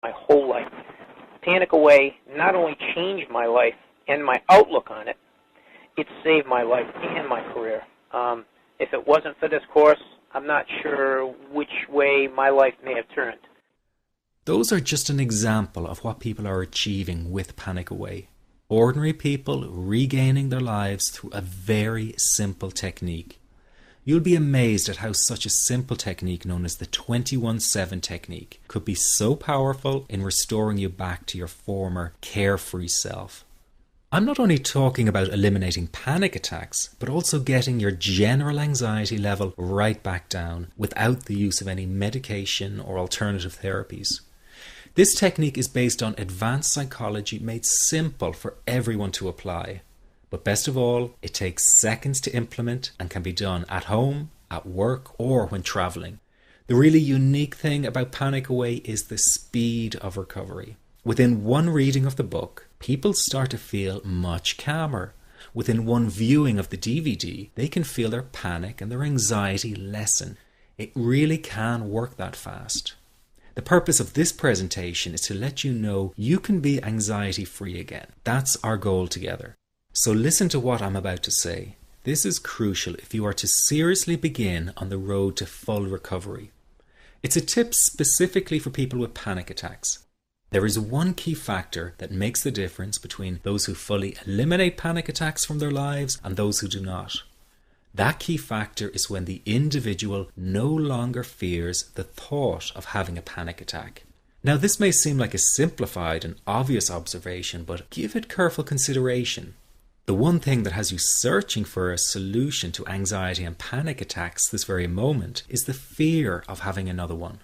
my whole life. Panic Away not only changed my life and my outlook on it, it saved my life and my career. If it wasn't for this course, I'm not sure which way my life may have turned. Those are just an example of what people are achieving with Panic Away. Ordinary people regaining their lives through a very simple technique. You'll be amazed at how such a simple technique known as the 21-7 technique could be so powerful in restoring you back to your former carefree self. I'm not only talking about eliminating panic attacks, but also getting your general anxiety level right back down without the use of any medication or alternative therapies. This technique is based on advanced psychology made simple for everyone to apply. But best of all, it takes seconds to implement and can be done at home, at work, or when traveling. The really unique thing about Panic Away is the speed of recovery. Within one reading of the book, people start to feel much calmer. Within one viewing of the DVD, they can feel their panic and their anxiety lessen. It really can work that fast. The purpose of this presentation is to let you know you can be anxiety-free again. That's our goal together. So listen to what I'm about to say. This is crucial if you are to seriously begin on the road to full recovery. It's a tip specifically for people with panic attacks. There is one key factor that makes the difference between those who fully eliminate panic attacks from their lives and those who do not. That key factor is when the individual no longer fears the thought of having a panic attack. Now, this may seem like a simplified and obvious observation, but give it careful consideration. The one thing that has you searching for a solution to anxiety and panic attacks this very moment is the fear of having another one.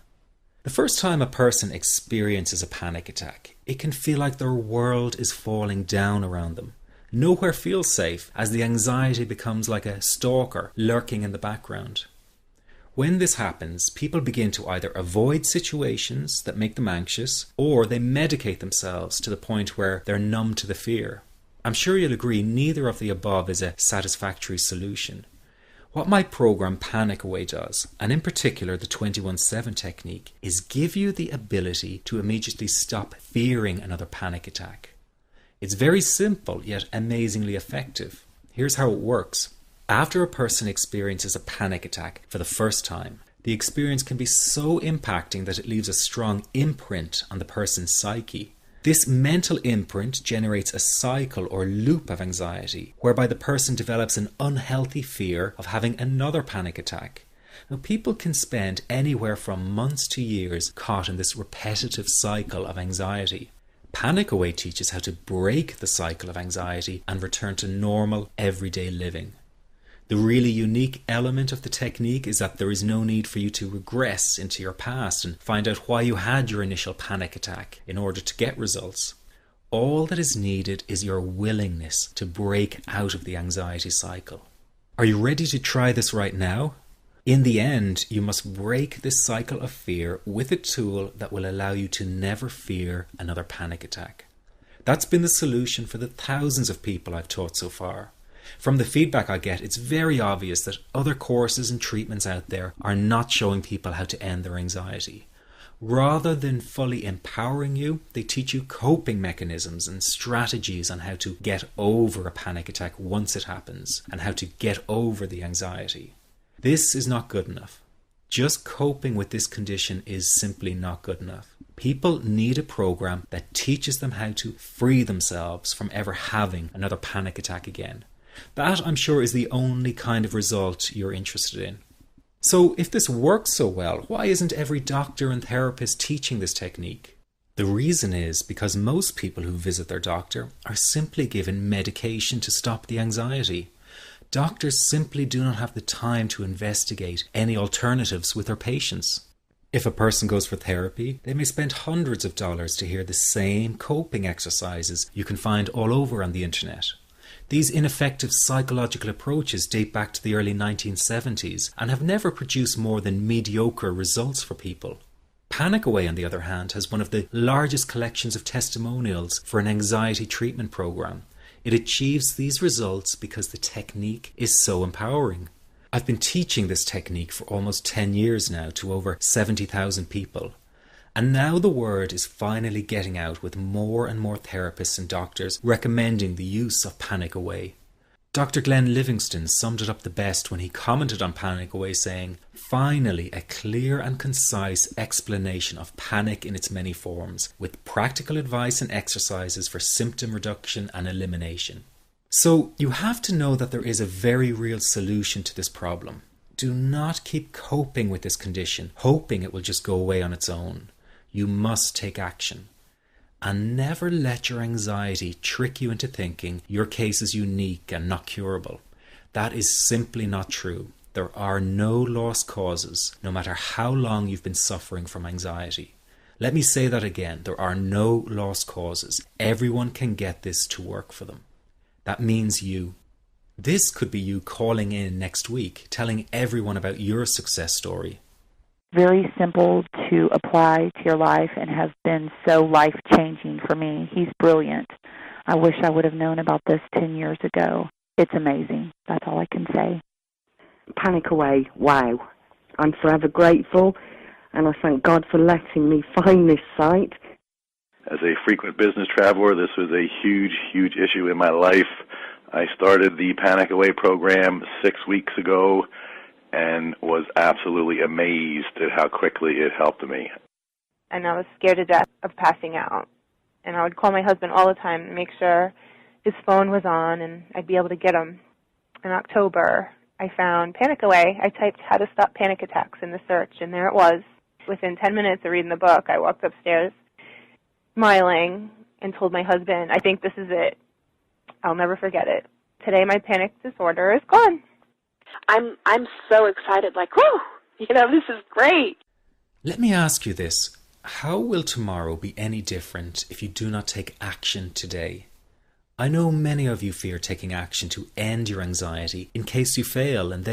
The first time a person experiences a panic attack, it can feel like their world is falling down around them. Nowhere feels safe as the anxiety becomes like a stalker lurking in the background. When this happens, people begin to either avoid situations that make them anxious, or they medicate themselves to the point where they're numb to the fear. I'm sure you'll agree neither of the above is a satisfactory solution. What my program Panic Away does, and in particular the 21-7 technique, is give you the ability to immediately stop fearing another panic attack. It's very simple yet amazingly effective. Here's how it works. After a person experiences a panic attack for the first time, the experience can be so impacting that it leaves a strong imprint on the person's psyche. This mental imprint generates a cycle or loop of anxiety, whereby the person develops an unhealthy fear of having another panic attack. Now, people can spend anywhere from months to years caught in this repetitive cycle of anxiety. Panic Away teaches how to break the cycle of anxiety and return to normal, everyday living. The really unique element of the technique is that there is no need for you to regress into your past and find out why you had your initial panic attack in order to get results. All that is needed is your willingness to break out of the anxiety cycle. Are you ready to try this right now? In the end, you must break this cycle of fear with a tool that will allow you to never fear another panic attack. That's been the solution for the thousands of people I've taught so far. From the feedback I get, it's very obvious that other courses and treatments out there are not showing people how to end their anxiety. Rather than fully empowering you, they teach you coping mechanisms and strategies on how to get over a panic attack once it happens and how to get over the anxiety. This is not good enough. Just coping with this condition is simply not good enough. People need a program that teaches them how to free themselves from ever having another panic attack again. That, I'm sure, is the only kind of result you're interested in. So if this works so well, why isn't every doctor and therapist teaching this technique? The reason is because most people who visit their doctor are simply given medication to stop the anxiety. Doctors simply do not have the time to investigate any alternatives with their patients. If a person goes for therapy, they may spend hundreds of dollars to hear the same coping exercises you can find all over on the internet. These ineffective psychological approaches date back to the early 1970s and have never produced more than mediocre results for people. Panic Away, on the other hand, has one of the largest collections of testimonials for an anxiety treatment program. It achieves these results because the technique is so empowering. I've been teaching this technique for almost 10 years now to over 70,000 people. And now the word is finally getting out with more and more therapists and doctors recommending the use of Panic Away. Dr. Glenn Livingston summed it up the best when he commented on Panic Away saying, "Finally, a clear and concise explanation of panic in its many forms, with practical advice and exercises for symptom reduction and elimination." So you have to know that there is a very real solution to this problem. Do not keep coping with this condition, hoping it will just go away on its own. You must take action. And never let your anxiety trick you into thinking your case is unique and not curable. That is simply not true. There are no lost causes, no matter how long you've been suffering from anxiety. Let me say that again. There are no lost causes. Everyone can get this to work for them. That means you. This could be you calling in next week, telling everyone about your success story. Very simple to apply to your life and has been so life-changing for me. He's brilliant. I wish I would have known about this 10 years ago. It's amazing. That's all I can say. Panic Away, wow. I'm forever grateful, and I thank God for letting me find this site. As a frequent business traveler, this was a huge, huge issue in my life. I started the Panic Away program 6 weeks ago and was absolutely amazed at how quickly it helped me. And I was scared to death of passing out. And I would call my husband all the time to make sure his phone was on and I'd be able to get him. In October, I found Panic Away. I typed "how to stop panic attacks" in the search, and there it was. Within 10 minutes of reading the book, I walked upstairs smiling and told my husband, "I think this is it. I'll never forget it. Today my panic disorder is gone." I'm so excited, like, whoo, this is great. Let me ask you this. How will tomorrow be any different if you do not take action today? I know many of you fear taking action to end your anxiety in case you fail and then